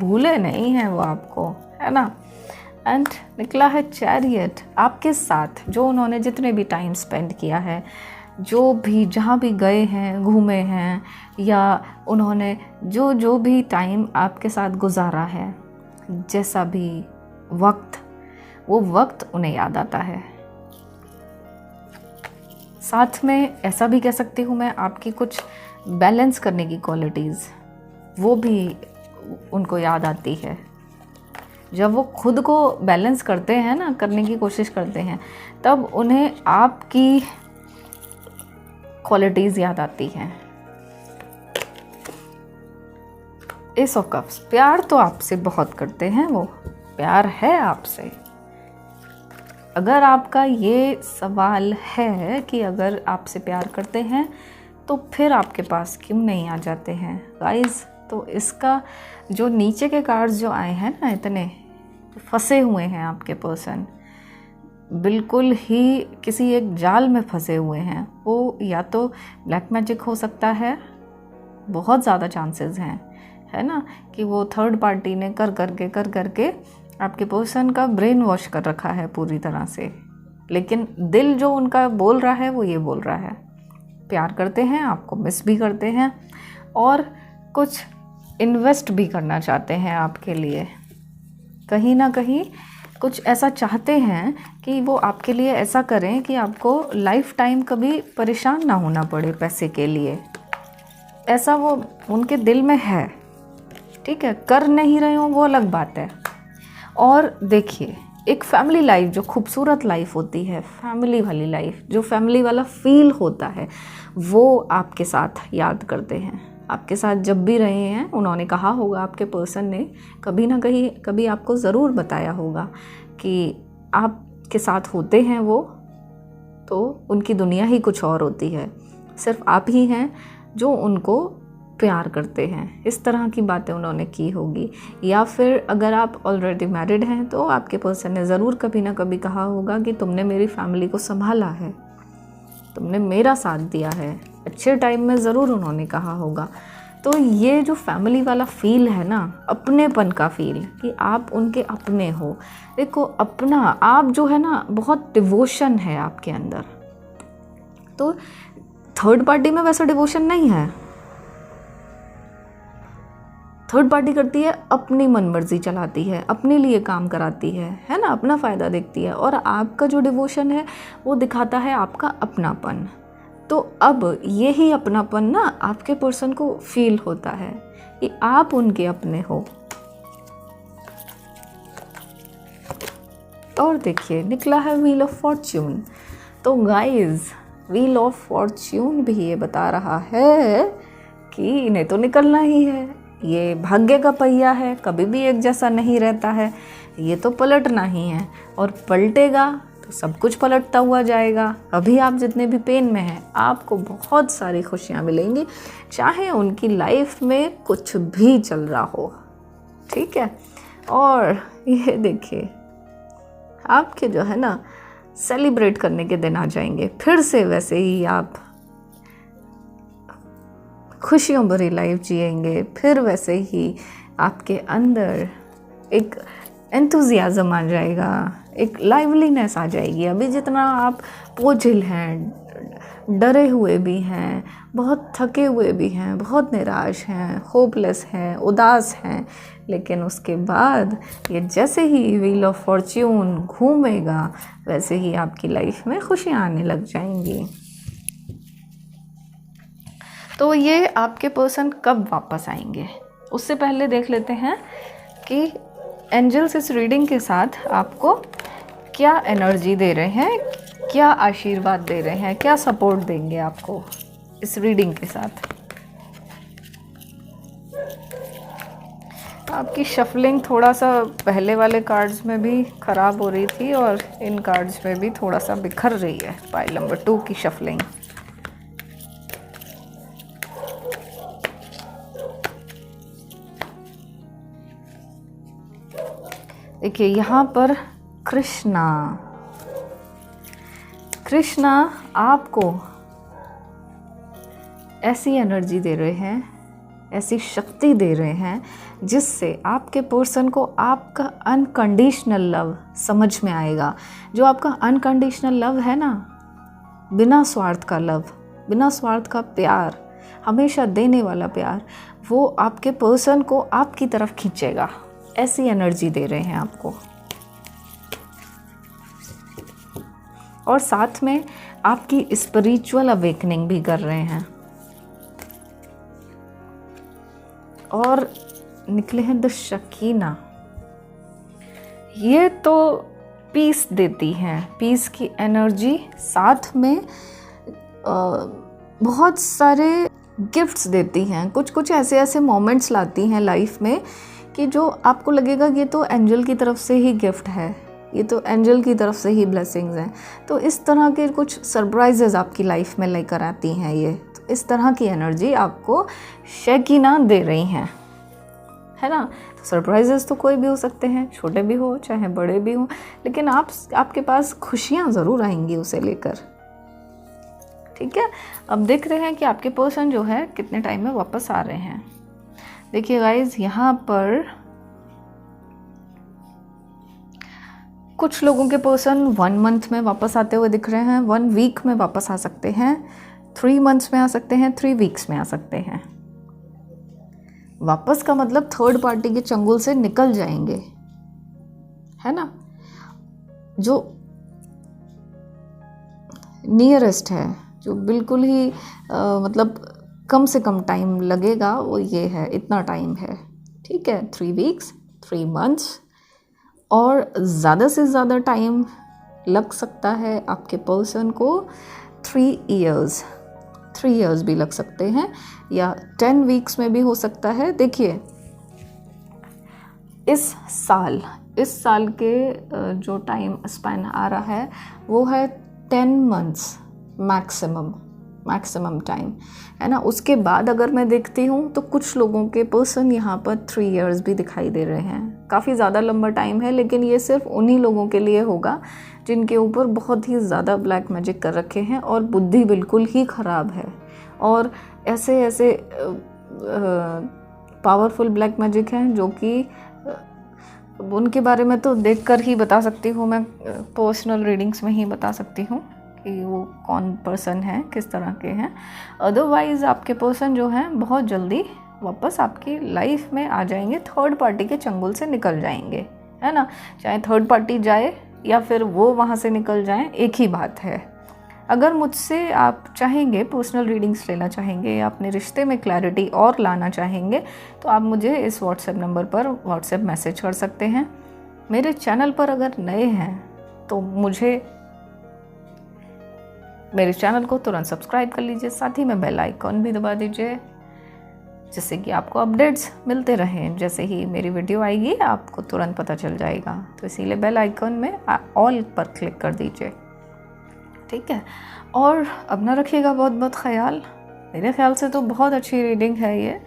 भूले नहीं हैं वो आपको, है ना। एंड निकला है चैरियट, आपके साथ जो उन्होंने जितने भी टाइम स्पेंड किया है, जो भी जहाँ भी गए हैं, घूमे हैं, या उन्होंने जो भी टाइम आपके साथ गुजारा है, जैसा भी वक्त, वो वक्त उन्हें याद आता है। साथ में ऐसा भी कह सकती हूँ मैं, आपकी कुछ बैलेंस करने की क्वालिटीज़ वो भी उनको याद आती है। जब वो खुद को बैलेंस करते हैं ना, करने की कोशिश करते हैं, तब उन्हें आपकी क्वालिटीज़ याद आती हैं। एस ऑफ कप्स, प्यार तो आपसे बहुत करते हैं, वो प्यार है आपसे। अगर आपका ये सवाल है कि अगर आपसे प्यार करते हैं तो फिर आपके पास क्यों नहीं आ जाते हैं गाइस। तो इसका जो नीचे के कार्ड्स जो आए हैं ना, इतने फंसे हुए हैं आपके पर्सन, बिल्कुल ही किसी एक जाल में फंसे हुए हैं। वो या तो ब्लैक मैजिक हो सकता है, बहुत ज़्यादा चांसेस हैं, है ना, कि वो थर्ड पार्टी ने कर करके आपके पर्सन का ब्रेन वॉश कर रखा है पूरी तरह से। लेकिन दिल जो उनका बोल रहा है वो ये बोल रहा है, प्यार करते हैं, आपको मिस भी करते हैं और कुछ इन्वेस्ट भी करना चाहते हैं आपके लिए। कहीं ना कहीं कुछ ऐसा चाहते हैं कि वो आपके लिए ऐसा करें कि आपको लाइफ टाइम कभी परेशान ना होना पड़े पैसे के लिए। ऐसा वो उनके दिल में है, ठीक है। कर नहीं रहे हो वो अलग बात है। और देखिए, एक फैमिली लाइफ जो खूबसूरत लाइफ होती है, फैमिली वाली लाइफ, जो फैमिली वाला फील होता है, वो आपके साथ याद करते हैं। आपके साथ जब भी रहे हैं, उन्होंने कहा होगा, आपके पर्सन ने कभी ना कभी आपको ज़रूर बताया होगा कि आपके साथ होते हैं वो, तो उनकी दुनिया ही कुछ और होती है। सिर्फ आप ही हैं जो उनको प्यार करते हैं। इस तरह की बातें उन्होंने की होगी। या फिर अगर आप ऑलरेडी मैरिड हैं तो आपके पर्सन ने ज़रूर कभी ना कभी कहा होगा कि तुमने मेरी फैमिली को संभाला है, तुमने मेरा साथ दिया है। अच्छे टाइम में ज़रूर उन्होंने कहा होगा। तो ये जो फैमिली वाला फील है ना, अपनेपन का फील, कि आप उनके अपने हो। देखो, अपना आप जो है ना, बहुत डिवोशन है आपके अंदर। तो थर्ड पार्टी में वैसा डिवोशन नहीं है। थर्ड पार्टी करती है, अपनी मनमर्जी चलाती है, अपने लिए काम कराती है ना, अपना फ़ायदा देखती है। और आपका जो डिवोशन है वो दिखाता है आपका अपनापन। तो अब यही अपनापन ना आपके पर्सन को फील होता है कि आप उनके अपने हो। और देखिए, निकला है व्हील ऑफ फॉर्च्यून। तो गाइस, व्हील ऑफ फॉर्च्यून भी ये बता रहा है कि इन्हें तो निकलना ही है। ये भाग्य का पहिया है, कभी भी एक जैसा नहीं रहता है। ये तो पलटना ही है, और पलटेगा तो सब कुछ पलटता हुआ जाएगा। अभी आप जितने भी पेन में हैं, आपको बहुत सारी खुशियाँ मिलेंगी, चाहे उनकी लाइफ में कुछ भी चल रहा हो, ठीक है। और ये देखिए, आपके जो है ना, सेलिब्रेट करने के दिन आ जाएंगे फिर से। वैसे ही आप खुशियों भरी लाइफ जिएंगे, फिर वैसे ही आपके अंदर एक एंथुजियाज़म आ जाएगा, एक लाइवलीनेस आ जाएगी। अभी जितना आप बोझिल हैं, डरे हुए भी हैं, बहुत थके हुए भी हैं, बहुत निराश हैं, होपलेस हैं, उदास हैं, लेकिन उसके बाद ये जैसे ही व्हील ऑफ फॉर्च्यून घूमेगा, वैसे ही आपकी लाइफ में खुशियाँ आने लग जाएंगी। तो ये आपके पर्सन कब वापस आएंगे, उससे पहले देख लेते हैं कि एंजल्स इस रीडिंग के साथ आपको क्या एनर्जी दे रहे हैं, क्या आशीर्वाद दे रहे हैं, क्या सपोर्ट देंगे आपको इस रीडिंग के साथ। आपकी शफलिंग थोड़ा सा पहले वाले कार्ड्स में भी ख़राब हो रही थी और इन कार्ड्स में भी थोड़ा सा बिखर रही है। पाइल नंबर 2 की शफलिंग। देखिए, यहाँ पर कृष्णा आपको ऐसी एनर्जी दे रहे हैं, ऐसी शक्ति दे रहे हैं, जिससे आपके पर्सन को आपका अनकंडीशनल लव समझ में आएगा। जो आपका अनकंडीशनल लव है ना, बिना स्वार्थ का लव, बिना स्वार्थ का प्यार, हमेशा देने वाला प्यार, वो आपके पर्सन को आपकी तरफ खींचेगा। ऐसी एनर्जी दे रहे हैं आपको। और साथ में आपकी स्पिरिचुअल अवेकनिंग भी कर रहे हैं। और निकले हैं द शकीना। ये तो पीस देती हैं, पीस की एनर्जी, साथ में बहुत सारे गिफ्ट्स देती हैं। कुछ कुछ ऐसे ऐसे मोमेंट्स लाती हैं लाइफ में कि जो आपको लगेगा ये तो एंजल की तरफ से ही गिफ्ट है, ये तो एंजल की तरफ से ही ब्लेसिंग्स हैं। तो इस तरह के कुछ सरप्राइजेस आपकी लाइफ में लेकर आती हैं ये। तो इस तरह की एनर्जी आपको शकीना दे रही हैं, है ना। तो सरप्राइजेस तो कोई भी हो सकते हैं, छोटे भी हो चाहे बड़े भी हो, लेकिन आपके पास खुशियाँ ज़रूर आएंगी उसे लेकर। ठीक है, अब देख रहे हैं कि आपके पर्सन जो है कितने टाइम में वापस आ रहे हैं। देखिए गाइज, यहाँ पर कुछ लोगों के पर्सन 1 मंथ में वापस आते हुए दिख रहे हैं, 1 वीक में वापस आ सकते हैं, 3 मंथ्स में आ सकते हैं, 3 वीक्स में आ सकते हैं। वापस का मतलब थर्ड पार्टी के चंगुल से निकल जाएंगे, है ना। जो नियरेस्ट है, जो बिल्कुल ही मतलब कम से कम टाइम लगेगा, वो ये है, इतना टाइम है। ठीक है, 3 वीक्स, 3 मंथ्स, और ज़्यादा से ज़्यादा टाइम लग सकता है आपके पर्सन को 3 इयर्स भी लग सकते हैं, या 10 वीक्स में भी हो सकता है। देखिए, इस साल के जो टाइम स्पैन आ रहा है वो है 10 मंथ्स मैक्सिमम टाइम, है ना। उसके बाद अगर मैं देखती हूँ तो कुछ लोगों के पर्सन यहाँ पर 3 इयर्स भी दिखाई दे रहे हैं। काफ़ी ज़्यादा लंबा टाइम है, लेकिन ये सिर्फ उन्हीं लोगों के लिए होगा जिनके ऊपर बहुत ही ज़्यादा ब्लैक मैजिक कर रखे हैं और बुद्धि बिल्कुल ही ख़राब है, और ऐसे पावरफुल ब्लैक मैजिक हैं जो कि उनके बारे में तो देखकर ही बता सकती हूँ मैं, पर्सनल रीडिंग्स में ही बता सकती हूँ कि वो कौन पर्सन है, किस तरह के हैं। अदरवाइज़ आपके पर्सन जो हैं बहुत जल्दी वापस आपकी लाइफ में आ जाएंगे, थर्ड पार्टी के चंगुल से निकल जाएंगे, है ना। चाहे थर्ड पार्टी जाए या फिर वो वहाँ से निकल जाएं, एक ही बात है। अगर मुझसे आप चाहेंगे पर्सनल रीडिंग्स लेना चाहेंगे या अपने रिश्ते में क्लैरिटी और लाना चाहेंगे तो आप मुझे इस व्हाट्सएप नंबर पर व्हाट्सएप मैसेज कर सकते हैं। मेरे चैनल पर अगर नए हैं तो मेरे चैनल को तुरंत सब्सक्राइब कर लीजिए, साथ ही में बेल आइकॉन भी दबा दीजिए, जिससे कि आपको अपडेट्स मिलते रहें। जैसे ही मेरी वीडियो आएगी आपको तुरंत पता चल जाएगा, तो इसीलिए बेल आइकॉन में ऑल पर क्लिक कर दीजिए। ठीक है, और अपना रखिएगा बहुत बहुत ख्याल। मेरे ख्याल से तो बहुत अच्छी रीडिंग है ये,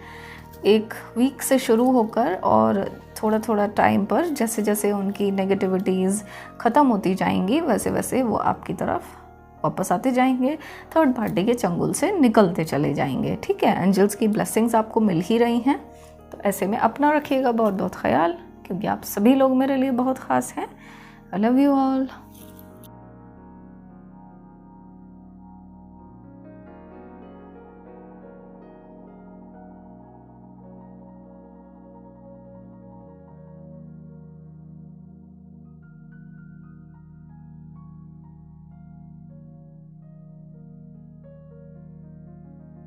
1 वीक से शुरू होकर और थोड़ा थोड़ा टाइम पर जैसे जैसे उनकी नेगेटिविटीज़ ख़त्म होती जाएंगी वैसे वैसे वो आपकी तरफ वापस आते जाएंगे, थर्ड पार्टी के चंगुल से निकलते चले जाएंगे। ठीक है, एंजल्स की ब्लेसिंग्स आपको मिल ही रही हैं, तो ऐसे में अपना रखिएगा बहुत बहुत ख्याल, क्योंकि आप सभी लोग मेरे लिए बहुत ख़ास हैं। I love you all.